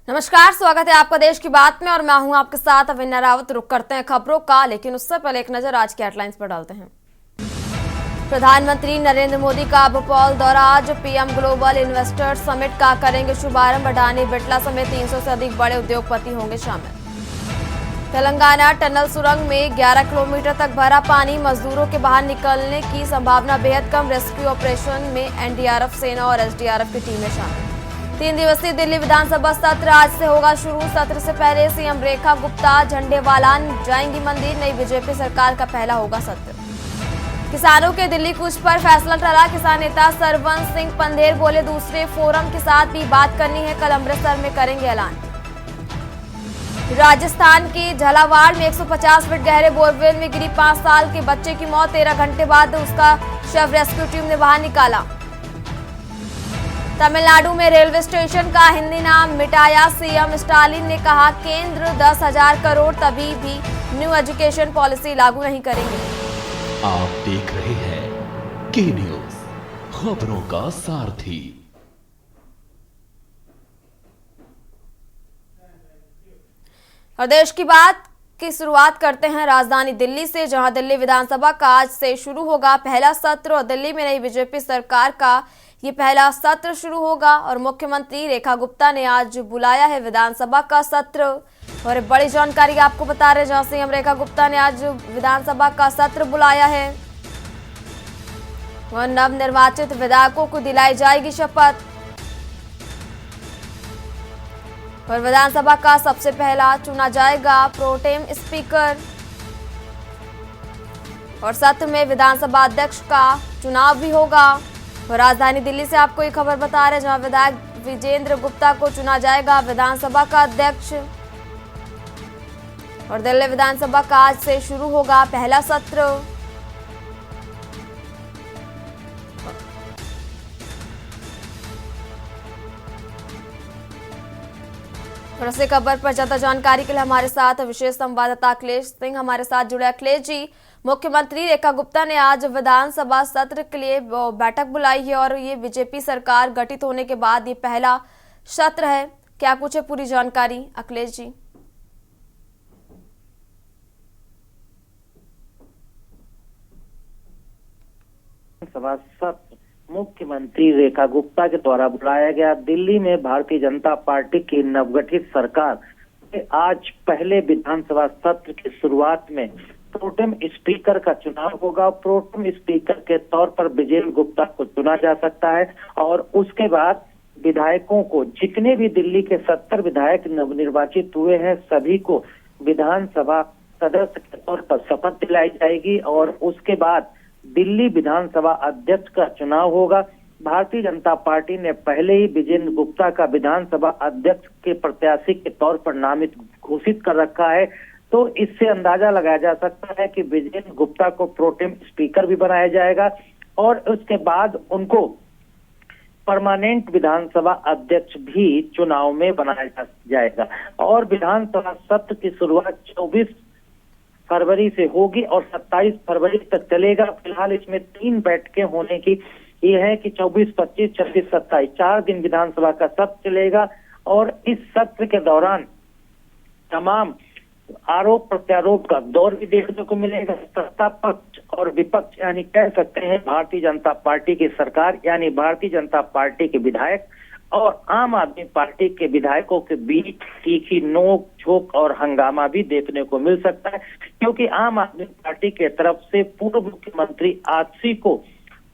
नमस्कार, स्वागत है आपका देश की बात में और मैं हूं आपके साथ अविन्या रावत। रुक करते हैं खबरों का, लेकिन उससे पहले एक नजर आज की हेडलाइंस पर डालते हैं। प्रधानमंत्री नरेंद्र मोदी का भोपाल दौरा, आज पीएम ग्लोबल इन्वेस्टर्स समिट का करेंगे शुभारंभ। अडानी, बिरला समेत 300 से अधिक बड़े उद्योगपति होंगे शामिल। तेलंगाना टनल सुरंग में 11 किलोमीटर तक भरा पानी, मजदूरों के बाहर निकलने की संभावना बेहद कम। रेस्क्यू ऑपरेशन में एनडीआरएफ, सेना और एसडीआरएफ की टीमें शामिल। 3 दिवसीय दिल्ली विधानसभा सत्र आज से होगा शुरू। सत्र से पहले सीएम रेखा गुप्ता झंडेवालान जाएंगी मंदिर। नई बीजेपी सरकार का पहला होगा सत्र। किसानों के दिल्ली कूच पर फैसला टला। किसान नेता सरवंश सिंह पंधेर बोले, दूसरे फोरम के साथ भी बात करनी है, कल अमृतसर में करेंगे ऐलान। राजस्थान के झालावाड़ में 150 फीट गहरे बोरवेल में गिरी 5 साल के बच्चे की मौत। 13 घंटे बाद उसका शव रेस्क्यू टीम ने बाहर निकाला। तमिलनाडु में रेलवे स्टेशन का हिंदी नाम मिटाया। सीएम स्टालिन ने कहा, केंद्र 10,000 करोड़ तभी भी न्यू एजुकेशन पॉलिसी लागू नहीं करेंगे। आप देख रहे हैं के न्यूज, खबरों का सारथी। और देश की बात की शुरुआत करते हैं राजधानी दिल्ली से, जहां दिल्ली विधानसभा का आज से शुरू होगा पहला सत्र। और दिल्ली में नई बीजेपी सरकार का ये पहला सत्र शुरू होगा और मुख्यमंत्री रेखा गुप्ता ने आज बुलाया है विधानसभा का सत्र। और बड़ी जानकारी आपको बता रहे हैं, जहां सीएम रेखा गुप्ता ने आज विधानसभा का सत्र बुलाया है। वह नवनिर्वाचित विधायकों को दिलाई जाएगी शपथ। और विधानसभा का सबसे पहला चुना जाएगा प्रोटेम स्पीकर। और सत्र में विधानसभा अध्यक्ष का चुनाव भी होगा। और राजधानी दिल्ली से आपको एक खबर बता रहे हैं, जहां विधायक विजेंद्र गुप्ता को चुना जाएगा विधानसभा का अध्यक्ष। और दिल्ली विधानसभा का आज से शुरू होगा पहला सत्र। और इस खबर पर ज्यादा जानकारी के लिए हमारे साथ विशेष संवाददाता अखिलेश सिंह हमारे साथ जुड़े। अखिलेश जी, मुख्यमंत्री रेखा गुप्ता ने आज विधानसभा सत्र के लिए बैठक बुलाई है और ये बीजेपी सरकार गठित होने के बाद ये पहला सत्र है, क्या कुछ है पूरी जानकारी अखिलेश जी? सभा सत्र मुख्यमंत्री रेखा गुप्ता के द्वारा बुलाया गया। दिल्ली में भारतीय जनता पार्टी की नवगठित सरकार के आज पहले विधानसभा सत्र की शुरुआत में प्रोटेम स्पीकर का चुनाव होगा। प्रोटेम स्पीकर के तौर पर विजेंद्र गुप्ता को चुना जा सकता है और उसके बाद विधायकों को, जितने भी दिल्ली के 70 विधायक नवनिर्वाचित हुए हैं, सभी को विधानसभा सदस्य के तौर पर शपथ दिलाई जाएगी। और उसके बाद दिल्ली विधानसभा अध्यक्ष का चुनाव होगा। भारतीय जनता पार्टी ने पहले ही विजेंद्र गुप्ता का विधानसभा अध्यक्ष के प्रत्याशी के तौर पर नामित घोषित कर रखा है। तो इससे अंदाजा लगाया जा सकता है कि विजेंद्र गुप्ता को प्रोटेम स्पीकर भी बनाया जाएगा और उसके बाद उनको परमानेंट विधानसभा अध्यक्ष भी चुनाव में बनाया जाएगा। और विधानसभा सत्र की शुरुआत 24 फरवरी से होगी और 27 फरवरी तक चलेगा। फिलहाल इसमें 3 बैठकें होने की ये है कि 24, 25, 26, 27 4 दिन विधानसभा का सत्र चलेगा। और इस सत्र के दौरान तमाम आरोप प्रत्यारोप का दौर भी देखने को मिलेगा। सत्ता पक्ष और विपक्ष, यानी कह सकते हैं भारतीय जनता पार्टी की सरकार, यानी भारतीय जनता पार्टी के विधायक और आम आदमी पार्टी के विधायकों के बीच तीखी नोक झोंक और हंगामा भी देखने को मिल सकता है, क्योंकि आम आदमी पार्टी के तरफ से पूर्व मुख्यमंत्री आजसी को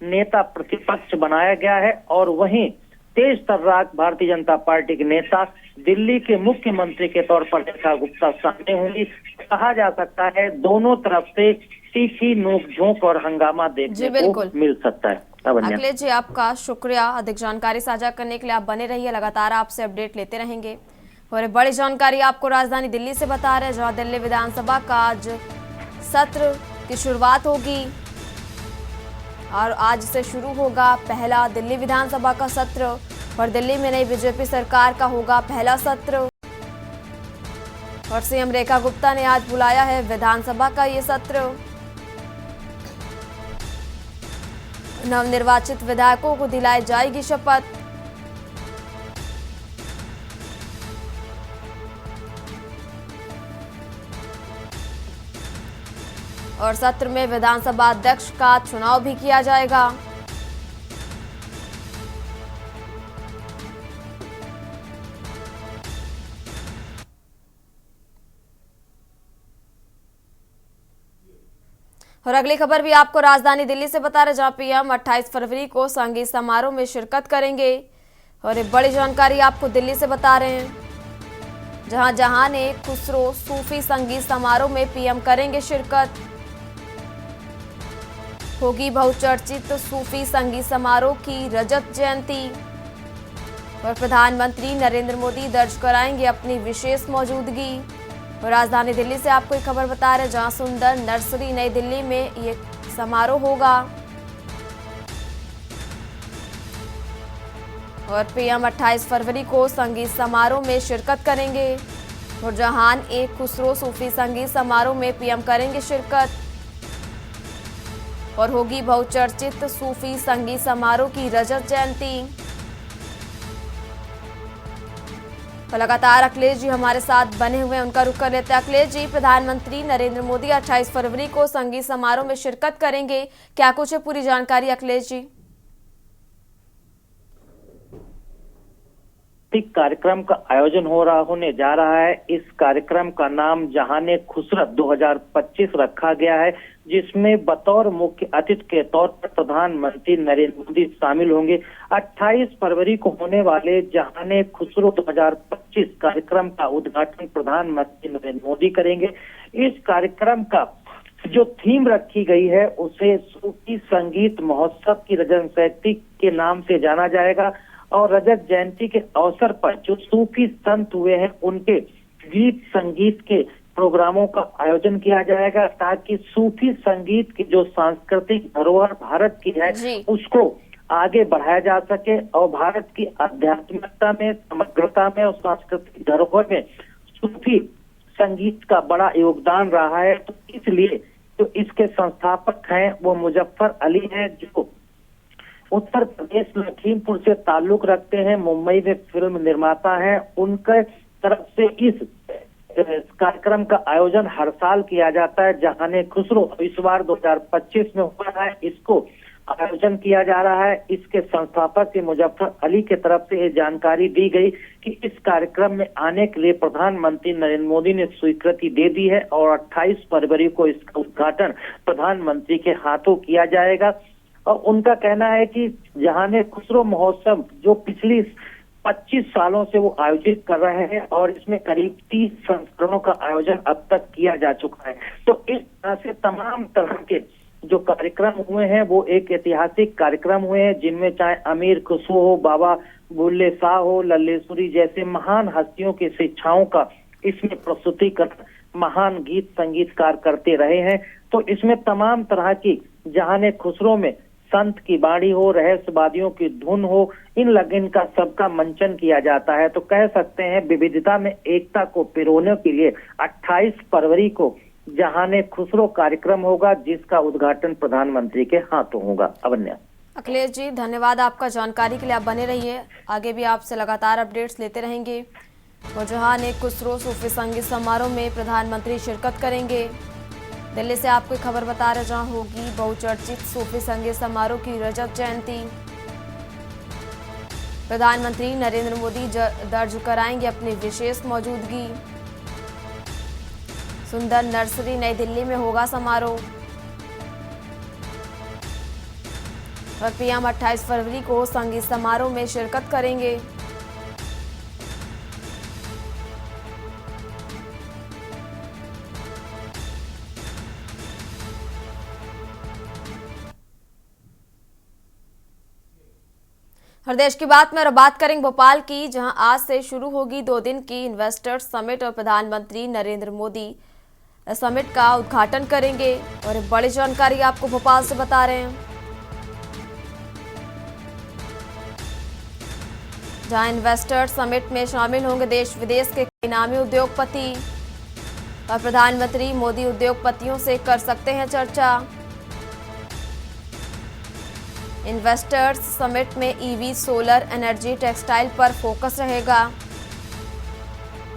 नेता प्रतिपक्ष बनाया गया है और वहीं तेज तर्राक भारतीय जनता पार्टी के नेता दिल्ली के मुख्यमंत्री के तौर पर रेखा गुप्ता सामने होंगी। कहा जा सकता है दोनों तरफ से तीखी नोक-झोंक और हंगामा देखने को मिल सकता है। अखिलेश जी, आपका शुक्रिया अधिक जानकारी साझा करने के लिए। आप बने रहिए, लगातार आपसे अपडेट लेते रहेंगे। और बड़ी जानकारी आपको राजधानी दिल्ली से बता रहे हैं, जहां दिल्ली विधानसभा का आज सत्र की शुरुआत होगी और आज से शुरू होगा पहला दिल्ली विधानसभा का सत्र। और दिल्ली में नई बीजेपी सरकार का होगा पहला सत्र और सीएम रेखा गुप्ता ने आज बुलाया है विधानसभा का ये सत्र। नवनिर्वाचित विधायकों को दिलाई जाएगी शपथ। और सत्र में विधानसभा अध्यक्ष का चुनाव भी किया जाएगा। और अगली खबर भी आपको राजधानी दिल्ली से बता रहे, जहां पीएम 28 फरवरी को संगीत समारोह में शिरकत करेंगे। और एक बड़ी जानकारी आपको दिल्ली से बता रहे हैं, जहां जहान ए खुसरो सूफी संगीत समारोह में पीएम करेंगे शिरकत। होगी बहुचर्चित सूफी संगीत समारोह की रजत जयंती और प्रधानमंत्री नरेंद्र मोदी दर्ज कराएंगे अपनी विशेष मौजूदगी। और राजधानी दिल्ली से आपको एक खबर बता रहे, जहां सुंदर नर्सरी नई दिल्ली में ये समारोह होगा। और पीएम 28 फरवरी को संगीत समारोह में शिरकत करेंगे। और जहान ए खुसरो सूफी संगीत समारोह में पीएम करेंगे शिरकत। और होगी बहुचर्चित सूफी संगीत समारोह की रजत जयंती। तो लगातार अखिलेश जी हमारे साथ बने हुए हैं, उनका रुख कर लेते हैं। अखिलेश जी, प्रधानमंत्री नरेंद्र मोदी 28 फरवरी को संगीत समारोह में शिरकत करेंगे, क्या कुछ है पूरी जानकारी अखिलेश जी? कार्यक्रम का आयोजन होने जा रहा है। इस कार्यक्रम का नाम जहाने खुसरत 2025 रखा गया है, जिसमें बतौर मुख्य अतिथि के तौर पर प्रधानमंत्री नरेंद्र मोदी शामिल होंगे। 28 फरवरी को होने वाले जहाने खुसरो 2025 कार्यक्रम का उद्घाटन प्रधानमंत्री नरेंद्र मोदी करेंगे। इस कार्यक्रम का जो थीम रखी गई है उसे सूफी संगीत महोत्सव की रजत जयंती के नाम से जाना जाएगा। और रजत जयंती के अवसर पर जो सूफी संत हुए हैं उनके गीत संगीत के प्रोग्रामों का आयोजन किया जाएगा, ताकि सूफी संगीत की जो सांस्कृतिक धरोहर भारत की है उसको आगे बढ़ाया जा सके। और भारत की आध्यात्मिकता में, समग्रता में और सांस्कृतिक धरोहर में सूफी संगीत का बड़ा योगदान रहा है। तो इसलिए जो इसके संस्थापक हैं वो मुजफ्फर अली हैं, जो उत्तर प्रदेश लखीमपुर से ताल्लुक रखते हैं, मुंबई में फिल्म निर्माता हैं। उनके तरफ से इस कार्यक्रम का आयोजन हर साल किया जाता है। जहाने खुसरो इस बार 2025 में हुआ है, इसको आयोजन किया जा रहा है। इसके संस्थापक के मुजफ्फर अली के तरफ से ये जानकारी दी गई कि इस कार्यक्रम में आने के लिए प्रधानमंत्री नरेंद्र मोदी ने स्वीकृति दे दी है और 28 फरवरी को इसका उद्घाटन प्रधानमंत्री के हाथों किया जाएगा। और उनका कहना है कि जहाने खुसरो महोत्सव जो पिछली 25 सालों से वो आयोजित कर रहे हैं और इसमें करीब 30 संस्करणों का आयोजन अब तक किया जा चुका है। तो इस तरह से तमाम तरह के जो कार्यक्रम हुए हैं वो एक ऐतिहासिक कार्यक्रम हुए हैं, जिनमें चाहे अमीर खुसरो हो, बाबा बुल्ले शाह हो, लल्लेश्वरी जैसे महान हस्तियों की शिक्षाओं का इसमें प्रस्तुतिकरण महान गीत संगीतकार करते रहे हैं। तो इसमें तमाम तरह की जहाने खुसरो में संत की बाणी हो, रहस्यवादियों की धुन हो, इन लगन का सबका मंचन किया जाता है। तो कह सकते हैं विविधता में एकता को पिरोने के लिए 28 फरवरी को जहाने खुसरो कार्यक्रम होगा, जिसका उद्घाटन प्रधानमंत्री के हाथों होगा। अवन्या। अखिलेश जी, धन्यवाद आपका जानकारी के लिए। आप बने रहिए, आगे भी आपसे लगातार अपडेट्स लेते रहेंगे। और जहाने खुसरो सूफी संगीत समारोह में प्रधानमंत्री शिरकत करेंगे। दिल्ली से आपको खबर बता रहे, जहां होगी बहुचर्चित सूफी संगीत समारोह की रजत जयंती। प्रधानमंत्री नरेंद्र मोदी दर्ज कराएंगे अपनी विशेष मौजूदगी। सुंदर नर्सरी नई दिल्ली में होगा समारोह। और पीएम 28 फरवरी को संगीत समारोह में शिरकत करेंगे। और देश की बात में और बात करेंगे भोपाल की, जहां आज से शुरू होगी 2 दिन की इन्वेस्टर्स समिट और प्रधानमंत्री नरेंद्र मोदी समिट का उद्घाटन करेंगे। और एक बड़ी जानकारी आपको भोपाल से बता रहे हैं, जहां इन्वेस्टर्स समिट में शामिल होंगे देश विदेश के कई नामी उद्योगपति। और प्रधानमंत्री मोदी उद्योगपतियों से कर सकते हैं चर्चा। इन्वेस्टर्स समिट में ईवी, सोलर एनर्जी, टेक्सटाइल पर फोकस रहेगा।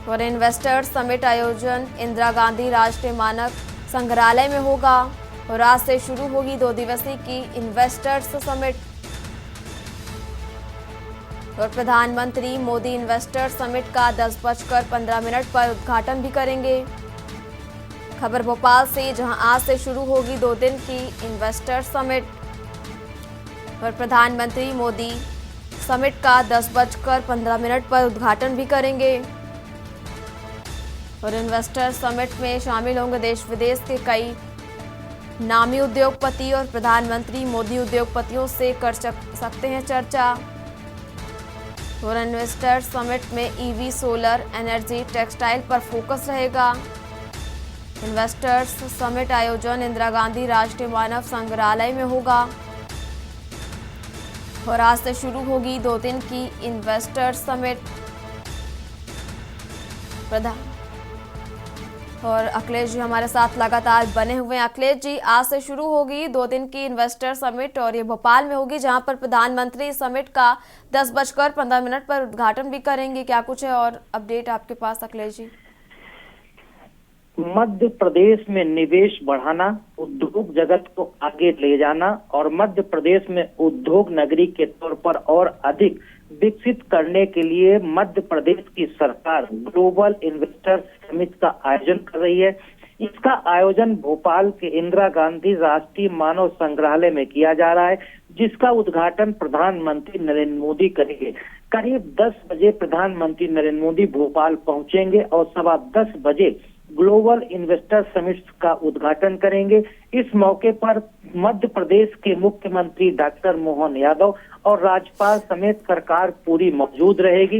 और इन्वेस्टर्स समिट आयोजन इंदिरा गांधी राष्ट्रीय मानक संग्रहालय में होगा और आज से शुरू होगी 2 दिवसीय की इन्वेस्टर्स समिट। और प्रधानमंत्री मोदी इन्वेस्टर समिट का 10:15 पर उद्घाटन भी करेंगे। खबर भोपाल से, जहां आज से शुरू होगी 2 दिन की इन्वेस्टर समिट और प्रधानमंत्री मोदी समिट का 10:15 पर उद्घाटन भी करेंगे। और इन्वेस्टर समिट में शामिल होंगे देश विदेश के कई नामी उद्योगपति और प्रधानमंत्री मोदी उद्योगपतियों से कर सकते हैं चर्चा। और इन्वेस्टर समिट में ईवी, सोलर एनर्जी, टेक्सटाइल पर फोकस रहेगा। इन्वेस्टर्स समिट आयोजन इंदिरा गांधी राष्ट्रीय मानव संग्रहालय में होगा और आज से शुरू होगी 2 दिन की इन्वेस्टर्स समिट। और अखिलेश जी हमारे साथ लगातार बने हुए हैं। अखिलेश जी, आज से शुरू होगी 2 दिन की इन्वेस्टर समिट और ये भोपाल में होगी, जहां पर प्रधानमंत्री समिट का 10:15 पर उद्घाटन भी करेंगे। क्या कुछ है और अपडेट आपके पास अखिलेश जी? मध्य प्रदेश में निवेश बढ़ाना, उद्योग जगत को आगे ले जाना और मध्य प्रदेश में उद्योग नगरी के तौर पर और अधिक विकसित करने के लिए मध्य प्रदेश की सरकार ग्लोबल इन्वेस्टर समिट का आयोजन कर रही है। इसका आयोजन भोपाल के इंदिरा गांधी राष्ट्रीय मानव संग्रहालय में किया जा रहा है, जिसका उद्घाटन प्रधानमंत्री नरेंद्र मोदी करेंगे। करीब 10 बजे प्रधानमंत्री नरेंद्र मोदी भोपाल पहुंचेंगे और 10:15 बजे ग्लोबल इन्वेस्टर समिट का उद्घाटन करेंगे। इस मौके पर मध्य प्रदेश के मुख्यमंत्री डॉक्टर मोहन यादव और राज्यपाल समेत सरकार पूरी मौजूद रहेगी।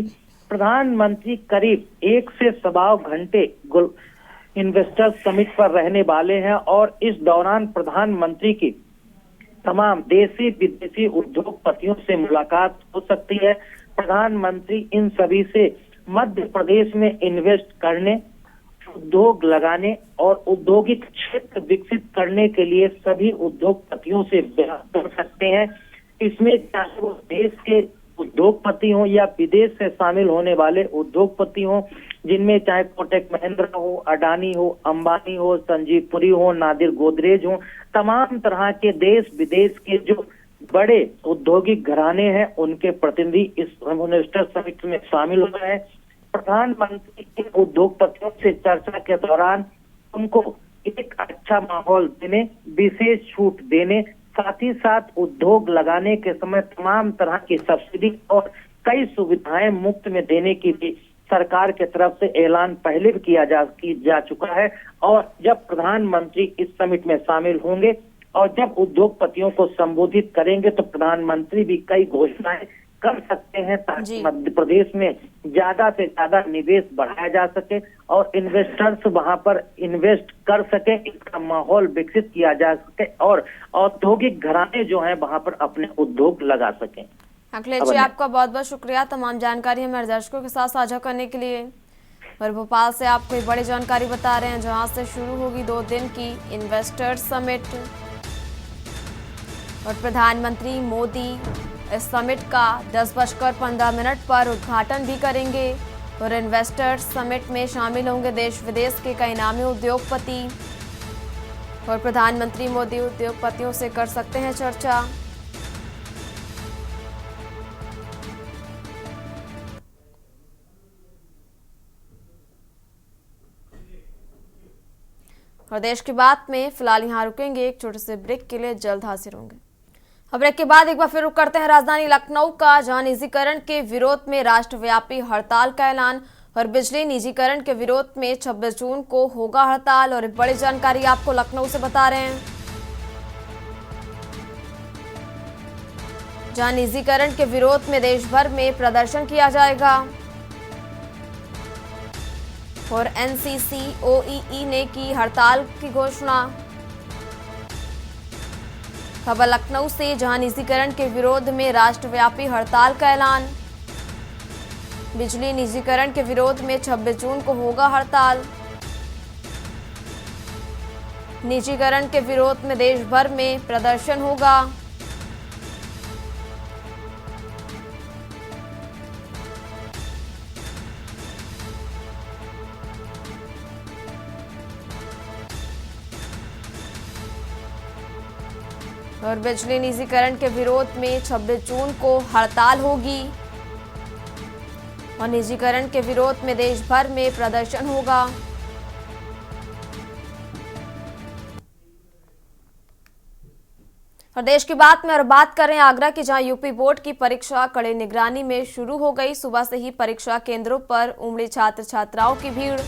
प्रधानमंत्री करीब 1 से 1.25 घंटे इन्वेस्टर समिट पर रहने वाले हैं और इस दौरान प्रधानमंत्री की तमाम देशी विदेशी उद्योगपतियों से मुलाकात हो सकती है। प्रधानमंत्री इन सभी से मध्य प्रदेश में इन्वेस्ट करने, उद्योग लगाने और औद्योगिक क्षेत्र विकसित करने के लिए सभी उद्योगपतियों से बात कर सकते हैं। इसमें चाहे वो देश के उद्योगपति हों या विदेश से शामिल होने वाले उद्योगपति हों, जिनमें चाहे कोटक महिंद्रा हो, अडानी हो, अंबानी हो, संजीव पुरी हो, नादिर गोदरेज हो, तमाम तरह के देश विदेश के जो बड़े औद्योगिक घराने हैं उनके प्रतिनिधि इस इन्वेस्टर समिट में शामिल हो रहे हैं। प्रधानमंत्री इन उद्योगपतियों से चर्चा के दौरान उनको एक अच्छा माहौल देने, विशेष छूट देने, साथ ही साथ उद्योग लगाने के समय तमाम तरह की सब्सिडी और कई सुविधाएं मुफ्त में देने की भी सरकार के तरफ से ऐलान पहले भी किया जा चुका है। और जब प्रधानमंत्री इस समिट में शामिल होंगे और जब उद्योगपतियों को संबोधित करेंगे तो प्रधानमंत्री भी कई घोषणाएं कर सकते हैं ताकि मध्य प्रदेश में ज्यादा से ज्यादा निवेश बढ़ाया जा सके और इन्वेस्टर्स वहां पर इन्वेस्ट कर सके, इसका माहौल विकसित किया जा सके और औद्योगिक घराने जो हैं वहां पर अपने उद्योग लगा सकें। अखिलेश जी, आपका बहुत बहुत शुक्रिया तमाम जानकारी हमारे दर्शकों के साथ साझा करने के लिए। और भोपाल से आप कोई बड़ी जानकारी बता रहे हैं, जहां से शुरू होगी 2 दिन की इन्वेस्टर्स समिट और प्रधानमंत्री मोदी इस समिट का 10:15 पर उद्घाटन भी करेंगे। और इन्वेस्टर्स समिट में शामिल होंगे देश विदेश के कई नामी उद्योगपति और प्रधानमंत्री मोदी उद्योगपतियों से कर सकते हैं चर्चा। और देश की बात में फिलहाल यहाँ रुकेंगे, एक छोटे से ब्रेक के लिए जल्द हाजिर होंगे। अब ब्रेक के बाद एक बार फिर रुक करते हैं राजधानी लखनऊ का, जहां निजीकरण के विरोध में राष्ट्रव्यापी हड़ताल का ऐलान और बिजली निजीकरण के विरोध में 26 जून को होगा हड़ताल। और एक बड़ी जानकारी आपको लखनऊ से बता रहे हैं, जहां निजीकरण के विरोध में देश भर में प्रदर्शन किया जाएगा। और NCCOEE ने की हड़ताल की घोषणा। खबर लखनऊ से, जहां निजीकरण के विरोध में राष्ट्रव्यापी हड़ताल का ऐलान। बिजली निजीकरण के विरोध में 26 जून को होगा हड़ताल। निजीकरण के विरोध में देश भर में प्रदर्शन होगा। और बिजली निजीकरण के विरोध में 26 जून को हड़ताल होगी और निजीकरण के विरोध में देश भर में प्रदर्शन होगा। और देश की बात में और बात करें आगरा की, जहां यूपी बोर्ड की परीक्षा कड़ी निगरानी में शुरू हो गई। सुबह से ही परीक्षा केंद्रों पर उमड़ी छात्र छात्राओं की भीड़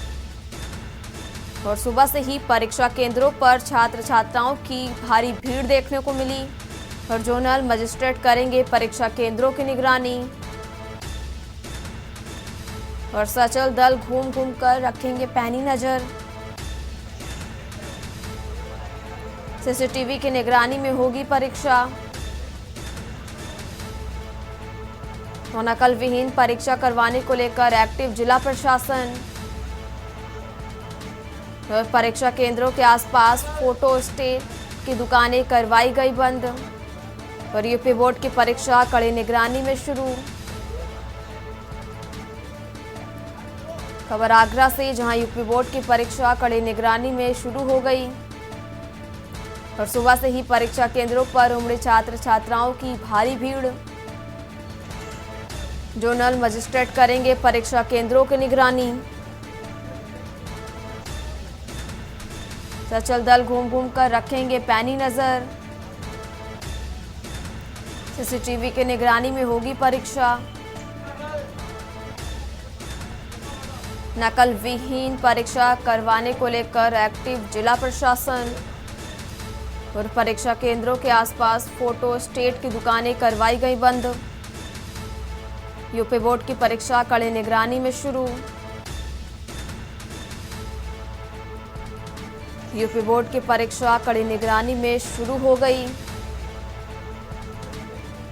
और सुबह से ही परीक्षा केंद्रों पर छात्र छात्राओं की भारी भीड़ देखने को मिली और जोनल मजिस्ट्रेट करेंगे परीक्षा केंद्रों की निगरानी और सचल दल घूम घूम कर रखेंगे पैनी नजर। सीसीटीवी की निगरानी में होगी परीक्षा और नकल विहीन परीक्षा करवाने को लेकर एक्टिव जिला प्रशासन और परीक्षा केंद्रों के आसपास फोटो स्टेट की दुकानें करवाई गई बंद और यूपी बोर्ड की परीक्षा कड़ी निगरानी में शुरू। खबर आगरा से, जहां यूपी बोर्ड की परीक्षा कड़ी निगरानी में शुरू हो गई और सुबह से ही परीक्षा केंद्रों पर उमड़ी छात्र छात्राओं की भारी भीड़। जोनल मजिस्ट्रेट करेंगे परीक्षा केंद्रों की निगरानी। सचल दल घूम घूम कर रखेंगे पैनी नजर। सीसीटीवी की निगरानी में होगी परीक्षा। नकल विहीन परीक्षा करवाने को लेकर एक्टिव जिला प्रशासन और परीक्षा केंद्रों के आसपास फोटो स्टेट की दुकानें करवाई गई बंद। यूपी बोर्ड की परीक्षा कड़ी निगरानी में शुरू। यूपी बोर्ड की परीक्षा कड़ी निगरानी में शुरू हो गई।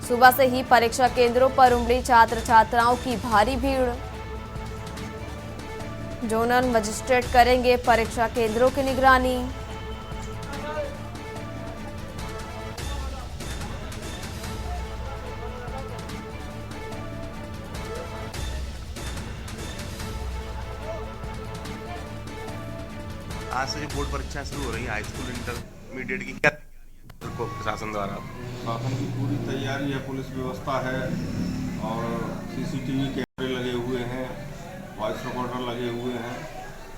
सुबह से ही परीक्षा केंद्रों पर उमड़ी छात्र छात्राओं की भारी भीड़। जोनल मजिस्ट्रेट करेंगे परीक्षा केंद्रों की निगरानी। आज से जो बोर्ड परीक्षाएं शुरू हो रही हैं हाई स्कूल इंटरमीडिएट की, क्या को प्रशासन द्वारा? शासन की पूरी तैयारी है, पुलिस व्यवस्था है और सीसीटीवी कैमरे लगे हुए हैं, वॉइस रिकॉर्डर लगे हुए हैं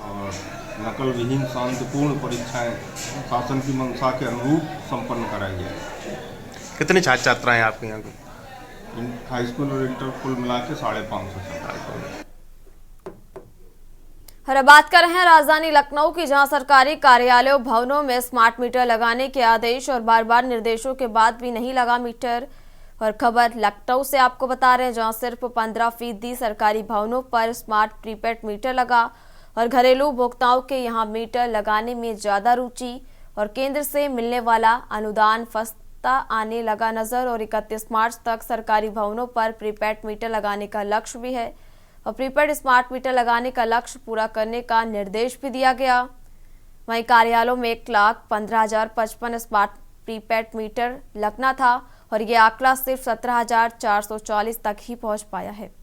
और नकल विहीन शांतिपूर्ण परीक्षाएं शासन की मंशा के अनुरूप संपन्न कराई जाएगी। कितने छात्र छात्राएं आपके यहाँ की? हाई स्कूल और इंटर कुल मिला के 550 छात्र। और अब बात कर रहे हैं राजधानी लखनऊ की, जहां सरकारी कार्यालयों भवनों में स्मार्ट मीटर लगाने के आदेश और बार बार निर्देशों के बाद भी नहीं लगा मीटर। और खबर लखनऊ से आपको बता रहे हैं, जहां सिर्फ 15% सरकारी भवनों पर स्मार्ट प्रीपेड मीटर लगा और घरेलू उपभोक्ताओं के यहां मीटर लगाने में ज्यादा रुचि और केंद्र से मिलने वाला अनुदान फंसता आने लगा नजर। और 31 मार्च तक सरकारी भवनों पर प्रीपेड मीटर लगाने का लक्ष्य भी है और प्रीपेड स्मार्ट मीटर लगाने का लक्ष्य पूरा करने का निर्देश भी दिया गया। वहीं कार्यालयों में 1,15,055 स्मार्ट प्रीपेड मीटर लगना था और ये आंकड़ा सिर्फ 17,440 तक ही पहुंच पाया है।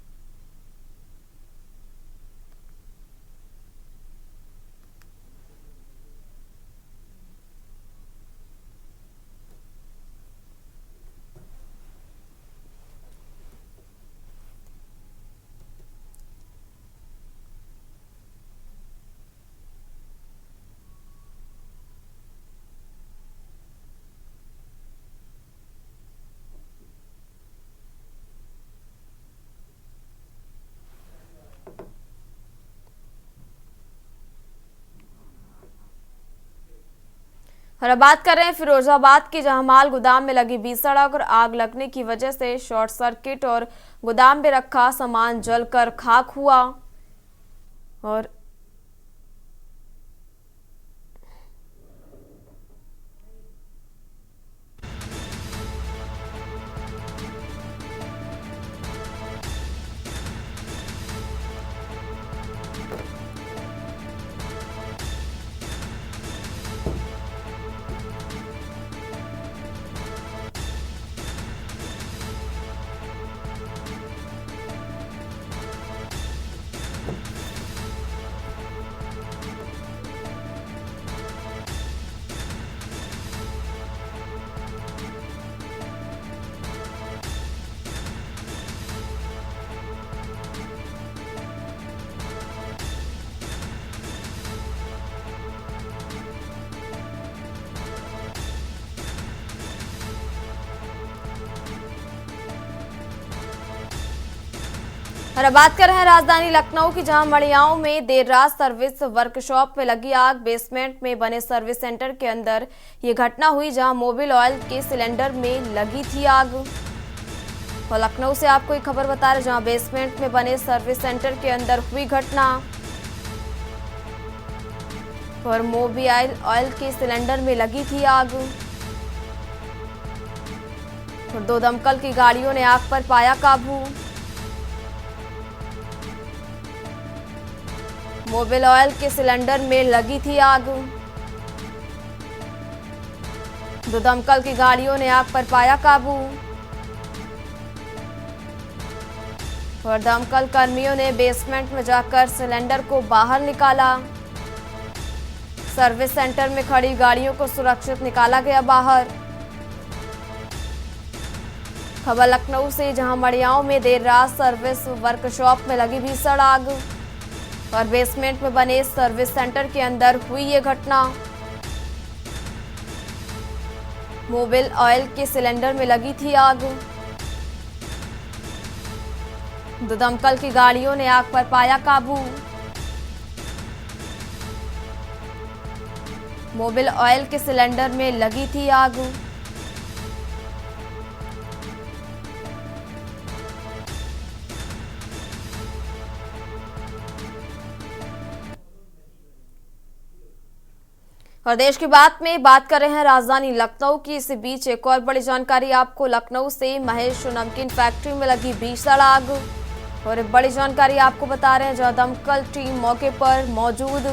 और अब बात कर रहे हैं फिरोजाबाद की, जहां माल गोदाम में लगी भीषण और आग लगने की वजह से शॉर्ट सर्किट और गोदाम में रखा सामान जलकर खाक हुआ। और और अब बात कर रहे हैं राजधानी लखनऊ की, जहां मड़ियाओं में देर रात सर्विस वर्कशॉप में लगी आग। बेसमेंट में बने सर्विस सेंटर के अंदर ये घटना हुई, जहां मोबिल ऑयल के सिलेंडर में लगी थी आग। और लखनऊ से आपको एक खबर बता रहे, जहां बेसमेंट में बने सर्विस सेंटर के अंदर हुई घटना और मोबिल ऑयल के सिलेंडर में लगी थी आग। और 2 दमकल की गाड़ियों ने आग पर पाया काबू। मोबिल ऑयल के सिलेंडर में लगी थी आग। 2 दमकल की गाड़ियों ने आग पर पाया काबू और दमकल कर्मियों ने बेसमेंट में जाकर सिलेंडर को बाहर निकाला। सर्विस सेंटर में खड़ी गाड़ियों को सुरक्षित निकाला गया बाहर। खबर लखनऊ से, जहां मड़ियाओं में देर रात सर्विस वर्कशॉप में लगी भीषण आग और बेसमेंट में बने सर्विस सेंटर के अंदर हुई ये घटना। मोबिल ऑयल के सिलेंडर में लगी थी आग। 2 दमकल की गाड़ियों ने आग पर पाया काबू। मोबिल ऑयल के सिलेंडर में लगी थी आग। और देश की बात में बात कर रहे हैं राजधानी लखनऊ की। इसी बीच एक और बड़ी जानकारी आपको लखनऊ से, महेश नमकीन फैक्ट्री में लगी भीषण आग। और एक बड़ी जानकारी आपको बता रहे हैं, जहां दमकल टीम मौके पर मौजूद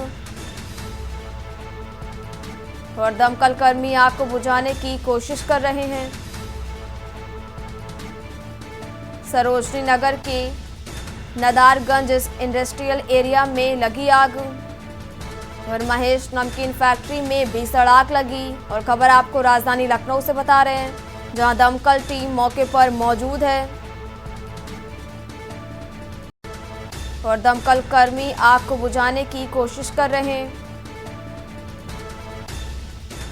और दमकल कर्मी आग को बुझाने की कोशिश कर रहे हैं। सरोजनी नगर के नदारगंज इंडस्ट्रियल एरिया में लगी आग और महेश नमकीन फैक्ट्री में भीषण आग लगी। और खबर आपको राजधानी लखनऊ से बता रहे हैं, जहां दमकल टीम मौके पर मौजूद है और दमकल कर्मी आग को बुझाने की कोशिश कर रहे हैं।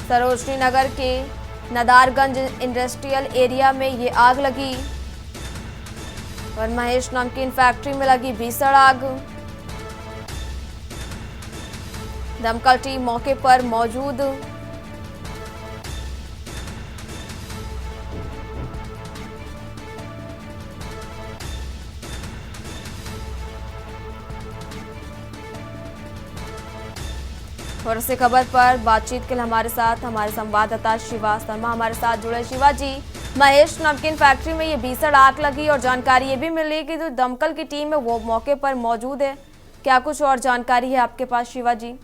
सरोजनी नगर के नदारगंज इंडस्ट्रियल एरिया में ये आग लगी और महेश नमकीन फैक्ट्री में लगी भीषण आग। दमकल टीम मौके पर मौजूद और इसी खबर पर बातचीत के लिए हमारे साथ हमारे संवाददाता शिवा शर्मा हमारे साथ जुड़े। शिवा जी, महेश नमकीन फैक्ट्री में ये भीषण आग लगी और जानकारी ये भी मिली कि जो दमकल की टीम है वो मौके पर मौजूद है। क्या कुछ और जानकारी है आपके पास शिवा जी?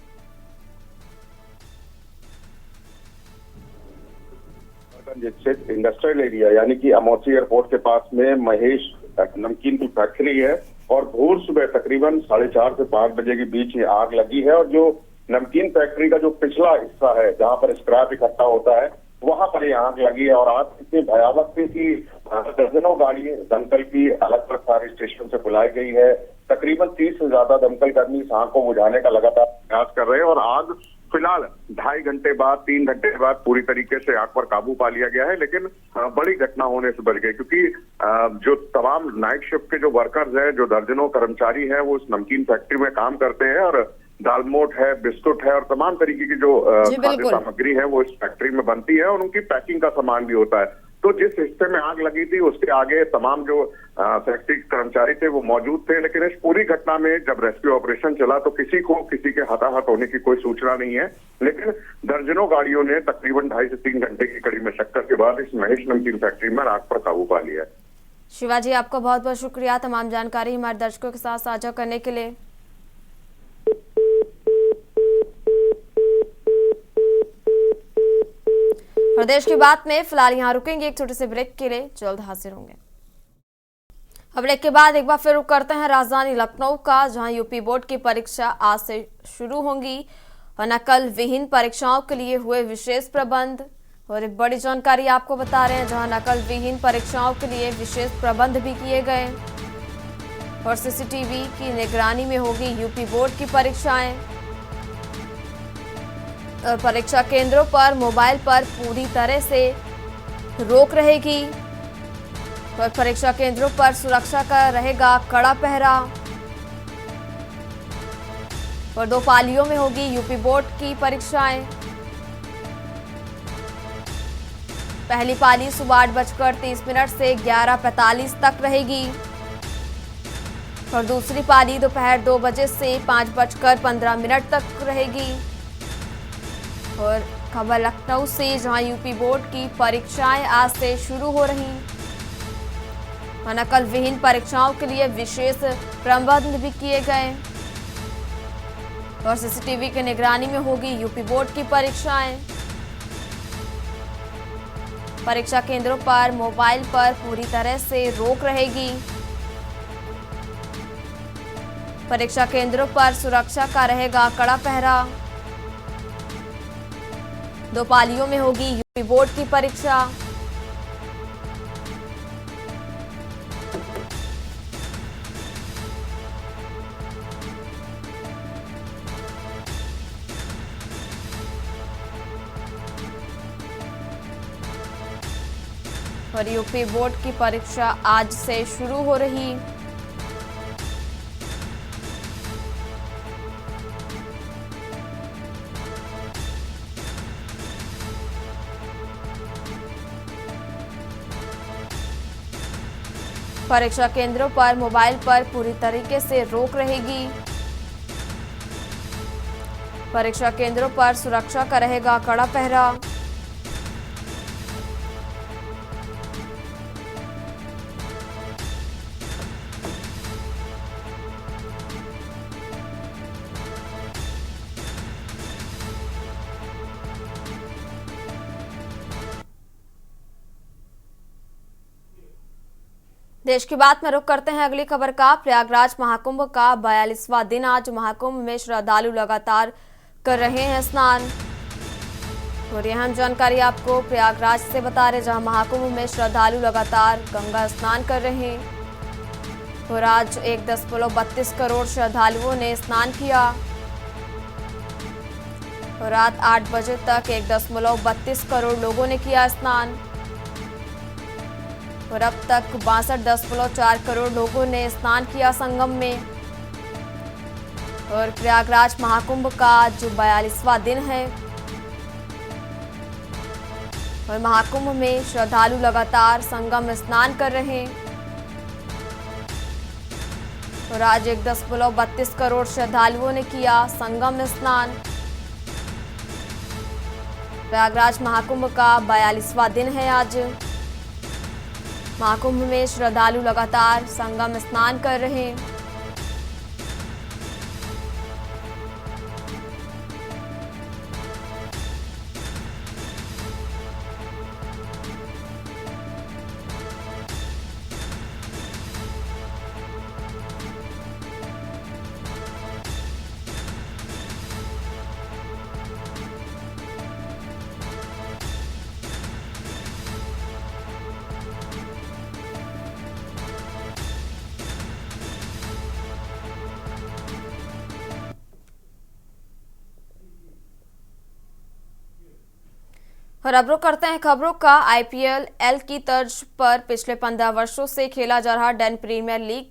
स्थित इंडस्ट्रियल एरिया यानी कि अमौसी एयरपोर्ट के पास में महेश नमकीन की फैक्ट्री है और भोर सुबह तकरीबन 4:30 से 5 बजे के बीच ये आग लगी है। और जो नमकीन फैक्ट्री का जो पिछला हिस्सा है जहां पर स्क्रैप इकट्ठा होता है वहां पर ये आग लगी है। और आग इतनी भयावह थी कि दर्जनों गाड़ी दमकल की अलग अलग फायर स्टेशन से बुलाई गई है। तकरीबन 30 से ज्यादा दमकल कर्मी इस आग को बुझाने का लगातार प्रयास कर रहे हैं और आग फिलहाल 2.5 घंटे बाद 3 घंटे बाद पूरी तरीके से आग पर काबू पा लिया गया है। लेकिन बड़ी घटना होने से बच गई क्योंकि जो तमाम नाइट शिफ्ट के जो वर्कर्स हैं, जो दर्जनों कर्मचारी हैं, वो इस नमकीन फैक्ट्री में काम करते हैं और दालमोट है, बिस्कुट है और तमाम तरीके की जो खाद्य सामग्री है वो इस फैक्ट्री में बनती है और उनकी पैकिंग का सामान भी होता है। तो जिस हिस्से में आग लगी थी उसके आगे तमाम जो फैक्ट्री कर्मचारी थे वो मौजूद थे। लेकिन इस पूरी घटना में जब रेस्क्यू ऑपरेशन चला तो किसी के हताहत होने की कोई सूचना नहीं है। लेकिन दर्जनों गाड़ियों ने तकरीबन 2.5 से 3 घंटे की कड़ी मशक्कत के बाद इस महेश नमकीन फैक्ट्री में आग पर काबू पा लिया है। शिवा जी, आपका बहुत बहुत शुक्रिया तमाम जानकारी हमारे दर्शकों के साथ साझा करने के लिए। प्रदेश की बात में फिलहाल यहाँ रुकेंगे एक छोटे से ब्रेक के लिए, जल्द हाजिर होंगे। अब ब्रेक के बाद एक बार फिर रुक करते हैं राजधानी लखनऊ का, जहां यूपी बोर्ड की परीक्षा आज से शुरू होंगी और नकल विहीन परीक्षाओं के लिए हुए विशेष प्रबंध। और एक बड़ी जानकारी आपको बता रहे हैं, जहां नकल विहीन परीक्षाओं के लिए विशेष प्रबंध भी किए गए और सीसीटीवी की निगरानी में होगी यूपी बोर्ड की परीक्षाएं और परीक्षा केंद्रों पर मोबाइल पर पूरी तरह से रोक रहेगी और परीक्षा केंद्रों पर सुरक्षा का रहेगा कड़ा पहरा। और 2 पालियों में होगी यूपी बोर्ड की परीक्षाएं। पहली पाली सुबह 8:30 से 11:45 तक रहेगी और दूसरी पाली दोपहर 2 बजे से 5:15 तक रहेगी। और खबर लखनऊ से, जहां यूपी बोर्ड की परीक्षाएं आज से शुरू हो रही और नकल विहीन परीक्षाओं के लिए विशेष प्रबंध भी किए गए और सीसीटीवी की निगरानी में होगी यूपी बोर्ड की परीक्षाएं। परीक्षा केंद्रों पर मोबाइल पर पूरी तरह से रोक रहेगी। परीक्षा केंद्रों पर सुरक्षा का रहेगा कड़ा पहरा। 2 पालियों में होगी यूपी बोर्ड की परीक्षा। और यूपी बोर्ड की परीक्षा आज से शुरू हो रही। परीक्षा केंद्रों पर मोबाइल पर पूरी तरीके से रोक रहेगी। परीक्षा केंद्रों पर सुरक्षा का रहेगा कड़ा पहरा। देश की बात में रुख करते हैं अगली खबर का। प्रयागराज महाकुंभ का 42वां दिन आज महाकुंभ में श्रद्धालु लगातार कर रहे हैं स्नान। और यह हम जानकारी आपको प्रयागराज से बता रहे, जहां महाकुंभ में श्रद्धालु लगातार गंगा स्नान कर रहे हैं। और आज 1.32 करोड़ श्रद्धालुओं ने स्नान किया और रात 8 बजे तक 1.32 करोड़ लोगों ने किया स्नान। और अब तक 62.4 करोड़ लोगों ने स्नान किया संगम में। और प्रयागराज महाकुंभ का आज 42वां दिन है और महाकुंभ में श्रद्धालु लगातार संगम स्नान कर रहे हैं। और आज 1.32 करोड़ श्रद्धालुओं ने किया संगम स्नान। प्रयागराज महाकुंभ का 42वां दिन है आज। महाकुंभ में श्रद्धालु लगातार संगम स्नान कर रहे हैं। और अब रुख करते हैं खबरों का। IPL की तर्ज पर पिछले 15 वर्षों से खेला जा रहा डेन प्रीमियर लीग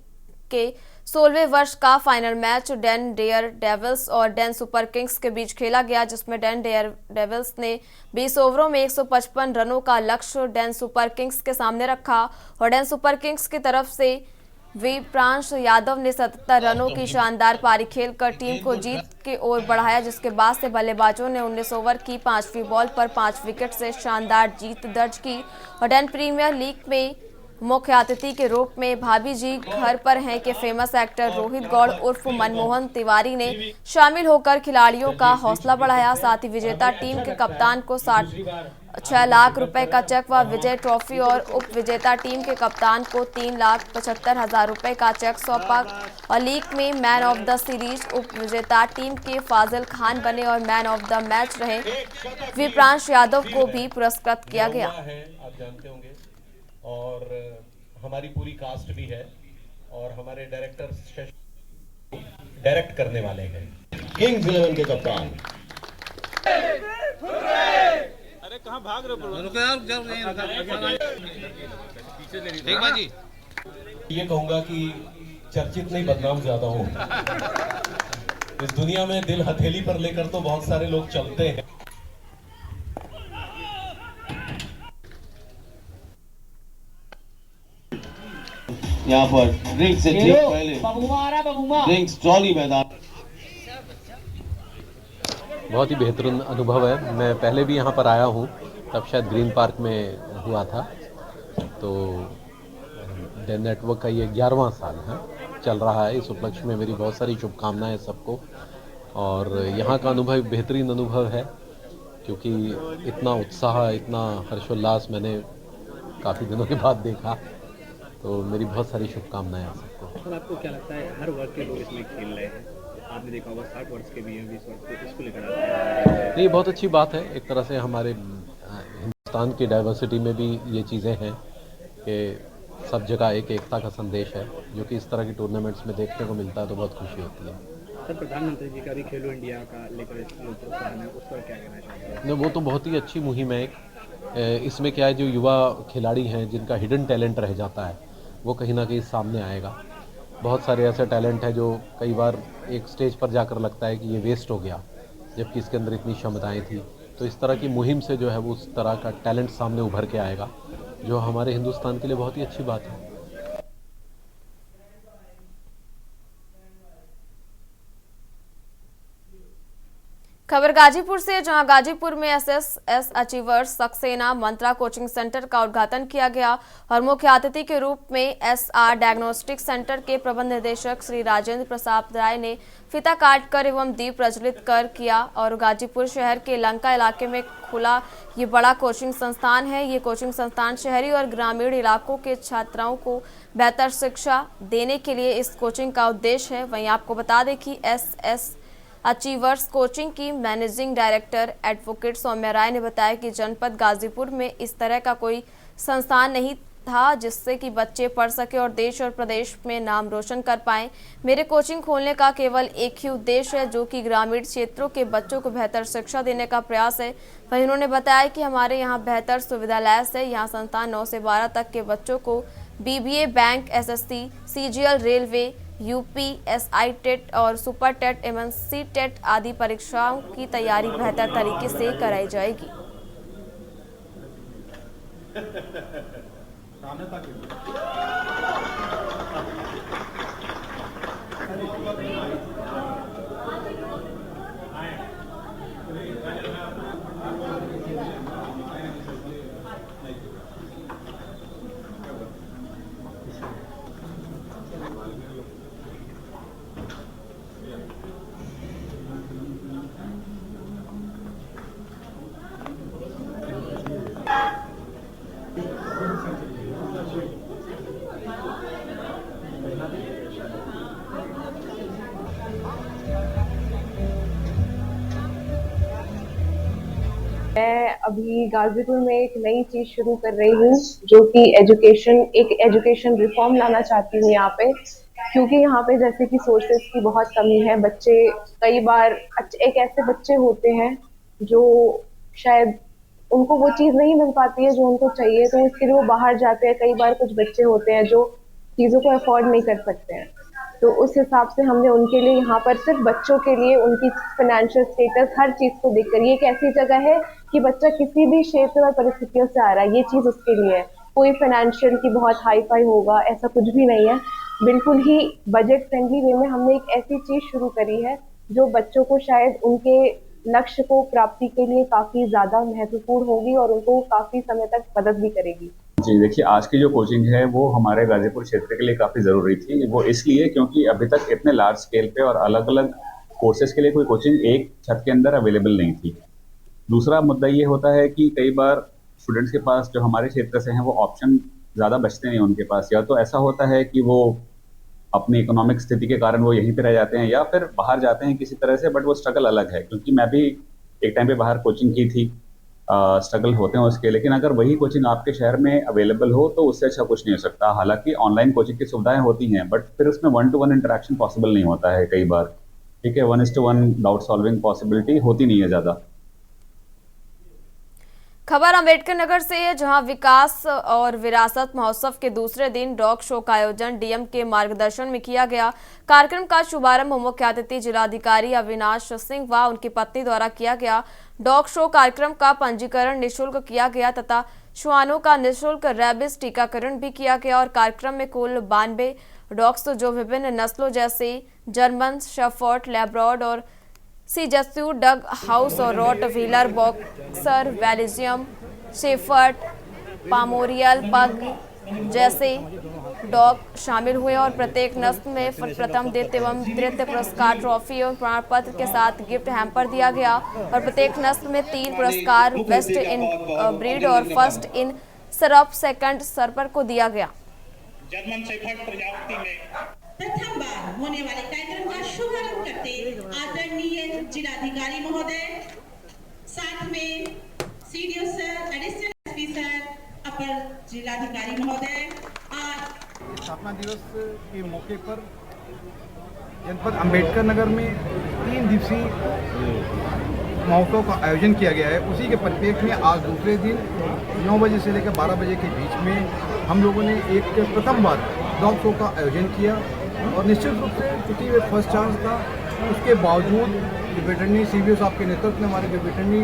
के 16वें वर्ष का फाइनल मैच डेन डेयर डेविल्स और डेन सुपर किंग्स के बीच खेला गया, जिसमें डेन डेयर डेविल्स ने 20 ओवरों में 155 रनों का लक्ष्य डेन सुपर किंग्स के सामने रखा। और डेन सुपर किंग्स की तरफ से विप्रांश यादव ने 77 रनों की शानदार पारी खेलकर टीम को जीत की ओर बढ़ाया, जिसके बाद से बल्लेबाजों ने 19 ओवर की 5वीं बॉल पर 5 विकेट से शानदार जीत दर्ज की। और डेन प्रीमियर लीग में मुख्य अतिथि के रूप में भाभी जी घर पर हैं के फेमस एक्टर रोहित गौड़ उर्फ मनमोहन तिवारी ने शामिल होकर खिलाड़ियों का हौसला बढ़ाया। साथ ही विजेता टीम के कप्तान को 6 लाख रुपए का चेक व विजय ट्रॉफी और उप विजेता टीम के कप्तान को 3,75,000 रुपए का चेक सौंपा। और लीग में मैन ऑफ द सीरीज उप विजेता टीम के फाजिल खान बने और मैन ऑफ द मैच रहे विप्रांश यादव को भी पुरस्कृत किया गया। आप जानते होंगे और हमारी पूरी कास्ट भी है और हमारे डायरेक्टर डायरेक्ट करने वाले हैं किंग्स 11 के कप्तान। अरे कहाँ भाग रहे हो? ये कहूंगा कि चर्चित नहीं बदनाम ज्यादा हो। इस दुनिया में दिल हथेली पर लेकर तो बहुत सारे लोग चलते हैं। यहाँ पर ड्रिंक्स से ठीक पहले ड्रिंक्स ट्रॉली मैदान। बहुत ही बेहतरीन अनुभव है। मैं पहले भी यहाँ पर आया हूँ, तब शायद ग्रीन पार्क में हुआ था। तो डे नेटवर्क का ये 11वां साल है चल रहा है। इस उपलक्ष्य में मेरी बहुत सारी शुभकामनाएं सबको। और यहाँ का अनुभव बेहतरीन अनुभव है, क्योंकि इतना उत्साह, इतना हर्षोल्लास मैंने काफ़ी दिनों के बाद देखा। तो मेरी बहुत सारी शुभकामनाएं हैं सबको। सर, आपको क्या लगता है हर वर्ग के लोग इसमें खेल रहे हैं? आपने देखा होगा 60 वर्ष के भी हैं, 20 वर्ष के, इसको लेकर आता है। ये बहुत अच्छी बात है। एक तरह से हमारे हिंदुस्तान की डाइवर्सिटी में भी ये चीज़ें हैं कि सब जगह एक एकता का संदेश है, जो कि इस तरह की टूर्नामेंट्स में देखने को मिलता है तो बहुत खुशी होती है। सर, प्रधानमंत्री जी का भी खेलो इंडिया का लेकर प्रोत्साहन है, उस पर क्या कहना चाहेंगे? वो तो बहुत ही अच्छी मुहिम है। इसमें क्या है, जो युवा खिलाड़ी हैं जिनका हिडन टैलेंट रह जाता है वो कहीं ना कहीं सामने आएगा। बहुत सारे ऐसे टैलेंट है जो कई बार एक स्टेज पर जाकर लगता है कि ये वेस्ट हो गया, जबकि इसके अंदर इतनी क्षमताएं थी। तो इस तरह की मुहिम से जो है वो उस तरह का टैलेंट सामने उभर के आएगा, जो हमारे हिंदुस्तान के लिए बहुत ही अच्छी बात है। खबर गाजीपुर से, जहां गाजीपुर में एसएसएस अचीवर्स सक्सेना मंत्रा कोचिंग सेंटर का उद्घाटन किया गया और मुख्य अतिथि के रूप में एसआर डायग्नोस्टिक सेंटर के प्रबंध निदेशक श्री राजेंद्र प्रसाद राय ने फीता काटकर एवं दीप प्रज्वलित कर किया। और गाजीपुर शहर के लंका इलाके में खुला ये बड़ा कोचिंग संस्थान है। ये कोचिंग संस्थान शहरी और ग्रामीण इलाकों के छात्राओं को बेहतर शिक्षा देने के लिए इस कोचिंग का उद्देश्य है। वहीं आपको बता दें कि एसएस अचीवर्स कोचिंग की मैनेजिंग डायरेक्टर एडवोकेट सौम्या राय ने बताया कि जनपद गाजीपुर में इस तरह का कोई संस्थान नहीं था जिससे कि बच्चे पढ़ सके और देश और प्रदेश में नाम रोशन कर पाएं। मेरे कोचिंग खोलने का केवल एक ही उद्देश्य है, जो कि ग्रामीण क्षेत्रों के बच्चों को बेहतर शिक्षा देने का प्रयास है। वहीं उन्होंने बताया कि हमारे यहाँ बेहतर सुविधा लैस है। यहाँ संस्थान 9 से 12 तक के बच्चों को BBA, bank, SSC, CGL, railway, UPSI TET और सुपर टेट एवं सी टेट आदि परीक्षाओं की तैयारी बेहतर तरीके से कराई जाएगी। मैं अभी गाजीपुर में एक नई चीज शुरू कर रही हूँ, जो कि एजुकेशन रिफॉर्म लाना चाहती हूँ यहाँ पे, क्योंकि यहाँ पे जैसे कि सोर्सेस की बहुत कमी है। बच्चे कई बार एक ऐसे बच्चे होते हैं जो शायद उनको वो चीज नहीं मिल पाती है जो उनको चाहिए, तो इसके लिए वो बाहर जाते हैं। कई बार कुछ बच्चे होते हैं जो चीजों को अफोर्ड नहीं कर सकते हैं, तो उस हिसाब से हमने उनके लिए यहाँ पर सिर्फ बच्चों के लिए उनकी फाइनेंशियल स्टेटस हर चीज को देखकर, ये एक ऐसी जगह है कि बच्चा किसी भी क्षेत्र और परिस्थितियों से आ रहा है, ये चीज उसके लिए है। कोई फाइनेंशियल की बहुत हाई फाई होगा ऐसा कुछ भी नहीं है। बिल्कुल ही बजट फ्रेंडली वे में हमने एक ऐसी चीज शुरू करी है जो बच्चों को शायद उनके लक्ष्य को प्राप्ति के लिए काफी ज्यादा महत्वपूर्ण होगी और उनको काफी समय तक मदद भी करेगी। जी देखिए, आज की जो कोचिंग है वो हमारे गाजीपुर क्षेत्र के लिए काफ़ी ज़रूरी थी। वो इसलिए क्योंकि अभी तक इतने लार्ज स्केल पे और अलग अलग कोर्सेज के लिए कोई कोचिंग एक छत के अंदर अवेलेबल नहीं थी। दूसरा मुद्दा ये होता है कि कई बार स्टूडेंट्स के पास जो हमारे क्षेत्र से हैं वो ऑप्शन ज़्यादा बचते नहीं उनके पास, या तो ऐसा होता है कि वो अपनी इकोनॉमिक स्थिति के कारण वो यहीं पर रह जाते हैं या फिर बाहर जाते हैं किसी तरह से, बट वो स्ट्रगल अलग है। क्योंकि मैं भी एक टाइम पे बाहर कोचिंग की थी, स्ट्रगल होते हैं उसके, लेकिन अगर वही कोचिंग आपके शहर में अवेलेबल हो तो उससे अच्छा कुछ नहीं हो सकता। हालांकि ऑनलाइन कोचिंग की सुविधाएं होती हैं, बट फिर उसमें 1-to-1 इंटरेक्शन पॉसिबल नहीं होता है कई बार। ठीक है, 1:1 डाउट सॉल्विंग पॉसिबिलिटी होती नहीं है ज़्यादा। खबर अंबेडकर नगर से है, जहां विकास और विरासत महोत्सव के दूसरे दिन डॉग शो का आयोजन डीएम के मार्गदर्शन में किया गया। कार्यक्रम का शुभारंभ मुख्य अतिथि जिलाधिकारी अविनाश सिंह व उनकी पत्नी द्वारा किया गया। डॉग शो कार्यक्रम का पंजीकरण निःशुल्क किया गया तथा श्वानों का निःशुल्क रेबिस टीकाकरण भी किया गया और कार्यक्रम में कुल 92 डॉग्स जो विभिन्न नस्लों जैसे जर्मन शेफर्ड, लैब्राडोर और सीजस्यू, डग हाउस और rot wheeler, boxer, Belgium shepherd, पामोरियल पग जैसे डॉग शामिल हुए और प्रत्येक नस्ल में प्रथम, द्वितीय एवं तृतीय पुरस्कार, ट्रॉफी और प्रमाण पत्र के साथ गिफ्ट हैम्पर दिया गया और प्रत्येक नस्ल में 3 पुरस्कार बेस्ट इन ब्रीड और फर्स्ट इन सरप, सेकंड सरपर को दिया गया। जर्मन शेफर्ड प्रजाति में प्रथम बार होने वाले कार्यक्रम का शुभारंभ करते आदरणीय जिलाधिकारी महोदय, साथ में CDO sir, additional SP sir, अपर जिलाधिकारी महोदय। आज स्थापना दिवस के मौके पर जनपद अंबेडकर नगर में 3 दिवसीय महोत्सव का आयोजन किया गया है। उसी के परिप्रेक्ष्य में आज दूसरे दिन 9 बजे से लेकर 12 बजे के बीच में हम लोगों ने एक प्रथम बार डॉग शो का आयोजन किया और निश्चित रूप से चूँकि वे फर्स्ट चांस था, उसके बावजूद जो वेटरनरी सीबीओ साहब के नेतृत्व में हमारे जो वेटरनरी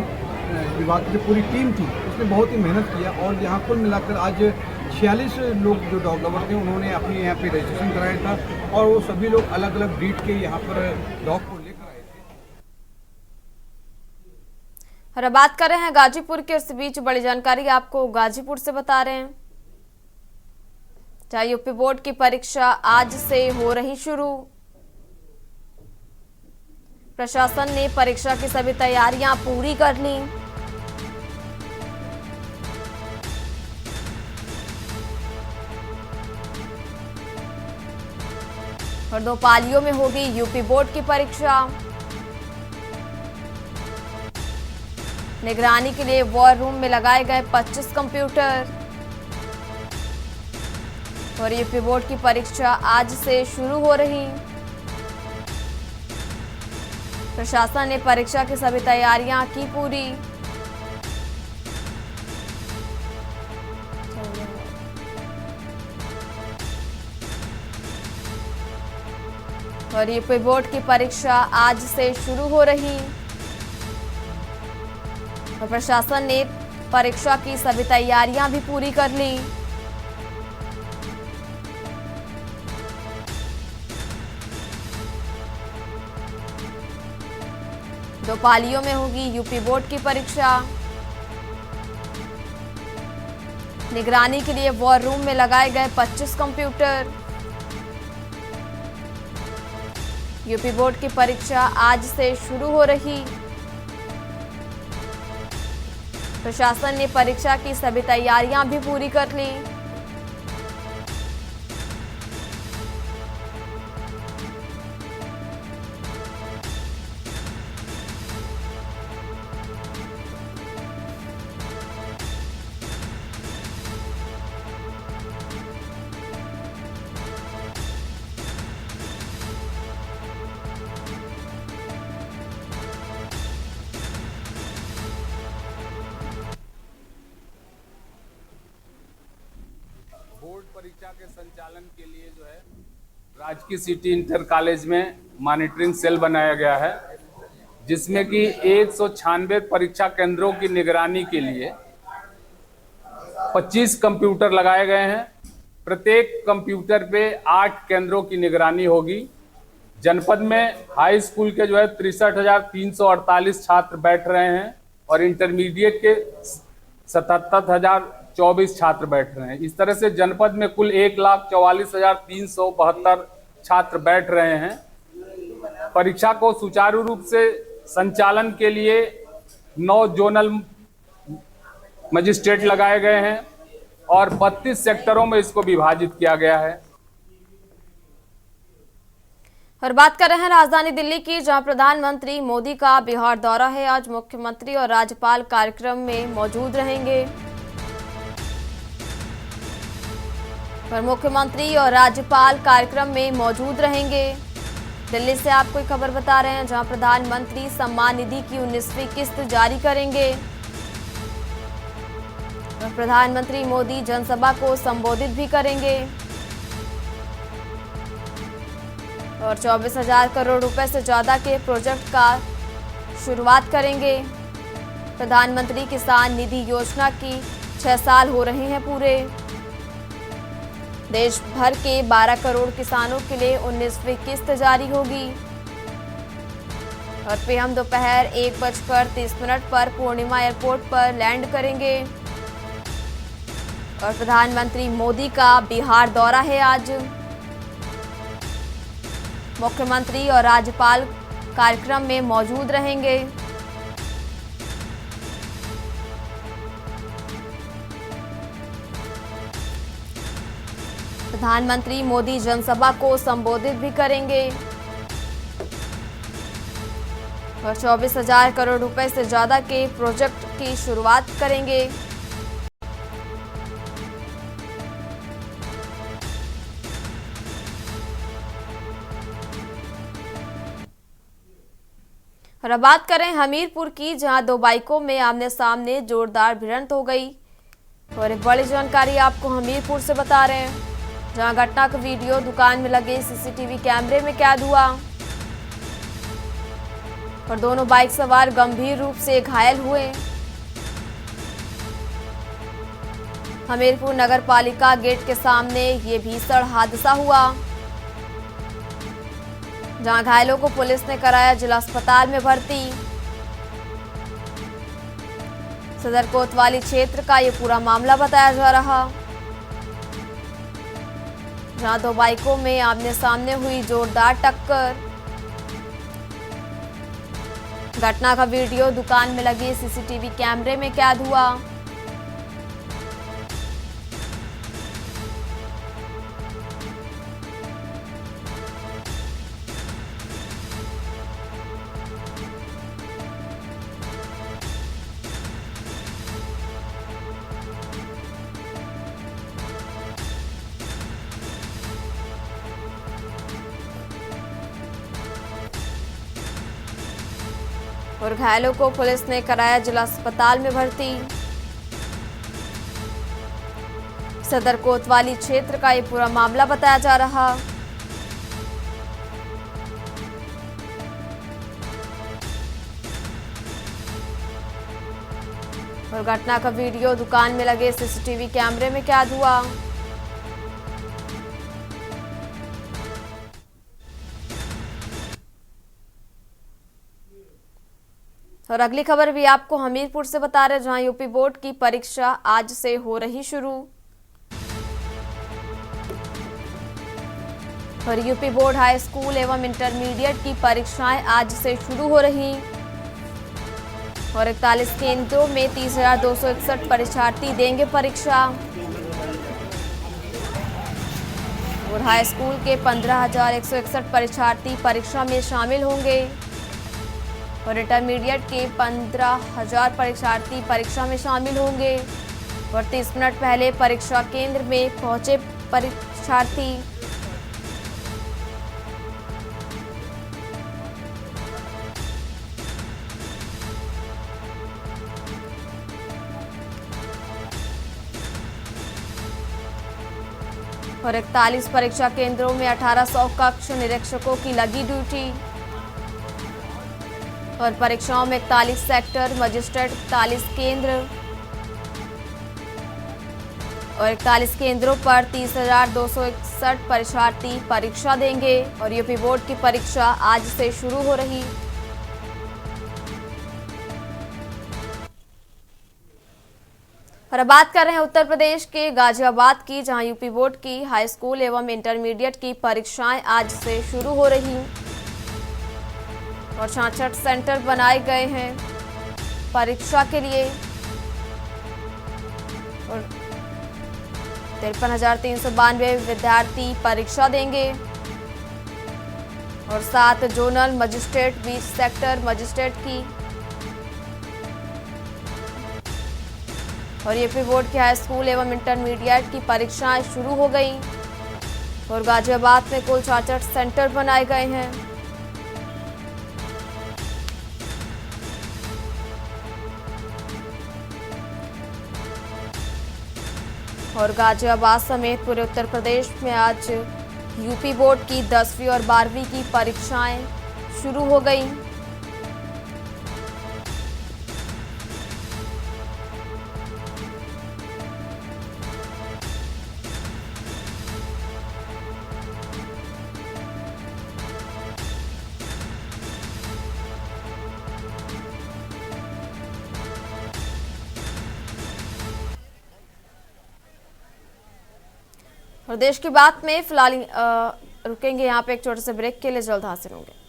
विभाग की जो पूरी टीम थी उसने बहुत ही मेहनत किया और यहाँ कुल मिलाकर आज 46 लोग जो डॉग लवर थे उन्होंने अपने यहाँ पे रजिस्ट्रेशन कराया था और वो सभी लोग अलग अलग ब्रीड के यहाँ पर डॉग को लेकर आए थे। और अब बात कर रहे हैं गाजीपुर के, इस बीच बड़ी जानकारी आपको गाजीपुर से बता रहे हैं। यूपी बोर्ड की परीक्षा आज से हो रही शुरू। प्रशासन ने परीक्षा की सभी तैयारियां पूरी कर ली। और 2 पालियों में होगी यूपी बोर्ड की परीक्षा। निगरानी के लिए वॉर रूम में लगाए गए 25 कंप्यूटर और यूपी बोर्ड की परीक्षा आज से शुरू हो रही। प्रशासन ने परीक्षा की सभी तैयारियां की पूरी। और यूपी बोर्ड की परीक्षा आज से शुरू हो रही और प्रशासन ने परीक्षा की सभी तैयारियां भी पूरी कर ली। दो पालियों में होगी यूपी बोर्ड की परीक्षा। निगरानी के लिए वॉर रूम में लगाए गए 25 कंप्यूटर। यूपी बोर्ड की परीक्षा आज से शुरू हो रही। प्रशासन ने परीक्षा की सभी तैयारियां भी पूरी कर ली। बोर्ड परीक्षा के संचालन के लिए जो है राजकीय सिटी इंटर कॉलेज में मॉनिटरिंग सेल बनाया गया है, जिसमें कि 196 परीक्षा केंद्रों की निगरानी के लिए 25 कंप्यूटर लगाए गए हैं। प्रत्येक कंप्यूटर पे 8 केंद्रों की निगरानी होगी। जनपद में हाई स्कूल के जो है 63,348 छात्र बैठ रहे हैं और इंटरमीडिएट के 77,024 छात्र बैठ रहे हैं। इस तरह से जनपद में कुल 1,44,372 छात्र बैठ रहे हैं। परीक्षा को सुचारू रूप से संचालन के लिए 9 जोनल मजिस्ट्रेट लगाए गए हैं और 32 सेक्टरों में इसको विभाजित किया गया है। और बात कर रहे हैं राजधानी दिल्ली की, जहां प्रधानमंत्री मोदी का बिहार दौरा है। आज मुख्यमंत्री और राज्यपाल कार्यक्रम में मौजूद रहेंगे और मुख्यमंत्री और राज्यपाल कार्यक्रम में मौजूद रहेंगे। दिल्ली से आपको एक खबर बता रहे हैं, जहां प्रधानमंत्री सम्मान निधि की 19वीं किस्त जारी करेंगे। और प्रधानमंत्री मोदी जनसभा को संबोधित भी करेंगे और 24,000 करोड़ रुपए से ज्यादा के प्रोजेक्ट का शुरुआत करेंगे। प्रधानमंत्री किसान निधि योजना की 6 साल हो रहे हैं पूरे। देश भर के 12 करोड़ किसानों के लिए 19वीं किस्त जारी होगी और पीएम दोपहर 1:30 पर पूर्णिमा एयरपोर्ट पर लैंड करेंगे और प्रधानमंत्री मोदी का बिहार दौरा है आज। मुख्यमंत्री और राज्यपाल कार्यक्रम में मौजूद रहेंगे। प्रधानमंत्री मोदी जनसभा को संबोधित भी करेंगे और 24,000 करोड़ रुपए से ज्यादा के प्रोजेक्ट की शुरुआत करेंगे। और अब बात करें हमीरपुर की, जहां 2 बाइकों में आमने सामने जोरदार भिड़ंत हो गई और एक बड़ी जानकारी आपको हमीरपुर से बता रहे हैं, जहां घटना का वीडियो दुकान में लगे सीसीटीवी कैमरे में कैद हुआ और दोनों बाइक सवार गंभीर रूप से घायल हुए। हमीरपुर नगर पालिका गेट के सामने ये भीषण हादसा हुआ, जहां घायलों को पुलिस ने कराया जिला अस्पताल में भर्ती। सदर कोतवाली क्षेत्र का ये पूरा मामला बताया जा रहा, जहां 2 बाइकों में आमने सामने हुई जोरदार टक्कर। घटना का वीडियो दुकान में लगे सीसीटीवी कैमरे में कैद हुआ। और घायलों को पुलिस ने कराया जिला अस्पताल में भर्ती। सदर कोतवाली क्षेत्र का ये पूरा मामला बताया जा रहा। और घटना का वीडियो दुकान में लगे सीसीटीवी कैमरे में कैद हुआ। और अगली खबर भी आपको हमीरपुर से बता रहे, जहां यूपी बोर्ड की परीक्षा आज से हो रही शुरू। और यूपी बोर्ड हाई स्कूल एवं इंटरमीडिएट की परीक्षाएं आज से शुरू हो रही और 41 केंद्रों में 30,261 परीक्षार्थी देंगे परीक्षा और हाई स्कूल के 15,161 परीक्षार्थी परीक्षा में शामिल होंगे और इंटरमीडिएट के 15,000 परीक्षार्थी परीक्षा में शामिल होंगे और 30 मिनट पहले परीक्षा केंद्र में पहुंचे परीक्षार्थी और 41 परीक्षा केंद्रों में 1800 कक्ष निरीक्षकों की लगी ड्यूटी और परीक्षाओं में 41 सेक्टर मजिस्ट्रेट 41 केंद्र और 41 केंद्रों पर 30,261 परीक्षार्थी परीक्षा देंगे और यूपी बोर्ड की परीक्षा आज से शुरू हो रही। और अब बात कर रहे हैं उत्तर प्रदेश के गाजियाबाद की, जहां यूपी बोर्ड की हाई स्कूल एवं इंटरमीडिएट की परीक्षाएं आज से शुरू हो रही और 66 सेंटर बनाए गए हैं परीक्षा के लिए और 53,392 विद्यार्थी परीक्षा देंगे और 7 जोनल मजिस्ट्रेट 20 सेक्टर मजिस्ट्रेट की और यूपी बोर्ड की हाई स्कूल एवं इंटरमीडिएट की परीक्षाएं शुरू हो गई और गाजियाबाद में कुल 66 सेंटर बनाए गए हैं। और गाजियाबाद समेत पूरे उत्तर प्रदेश में आज यूपी बोर्ड की 10वीं और 12वीं की परीक्षाएं शुरू हो गई। और देश की बात में फिलहाल रुकेंगे यहाँ पे एक छोटे से ब्रेक के लिए, जल्द हाजिर होंगे।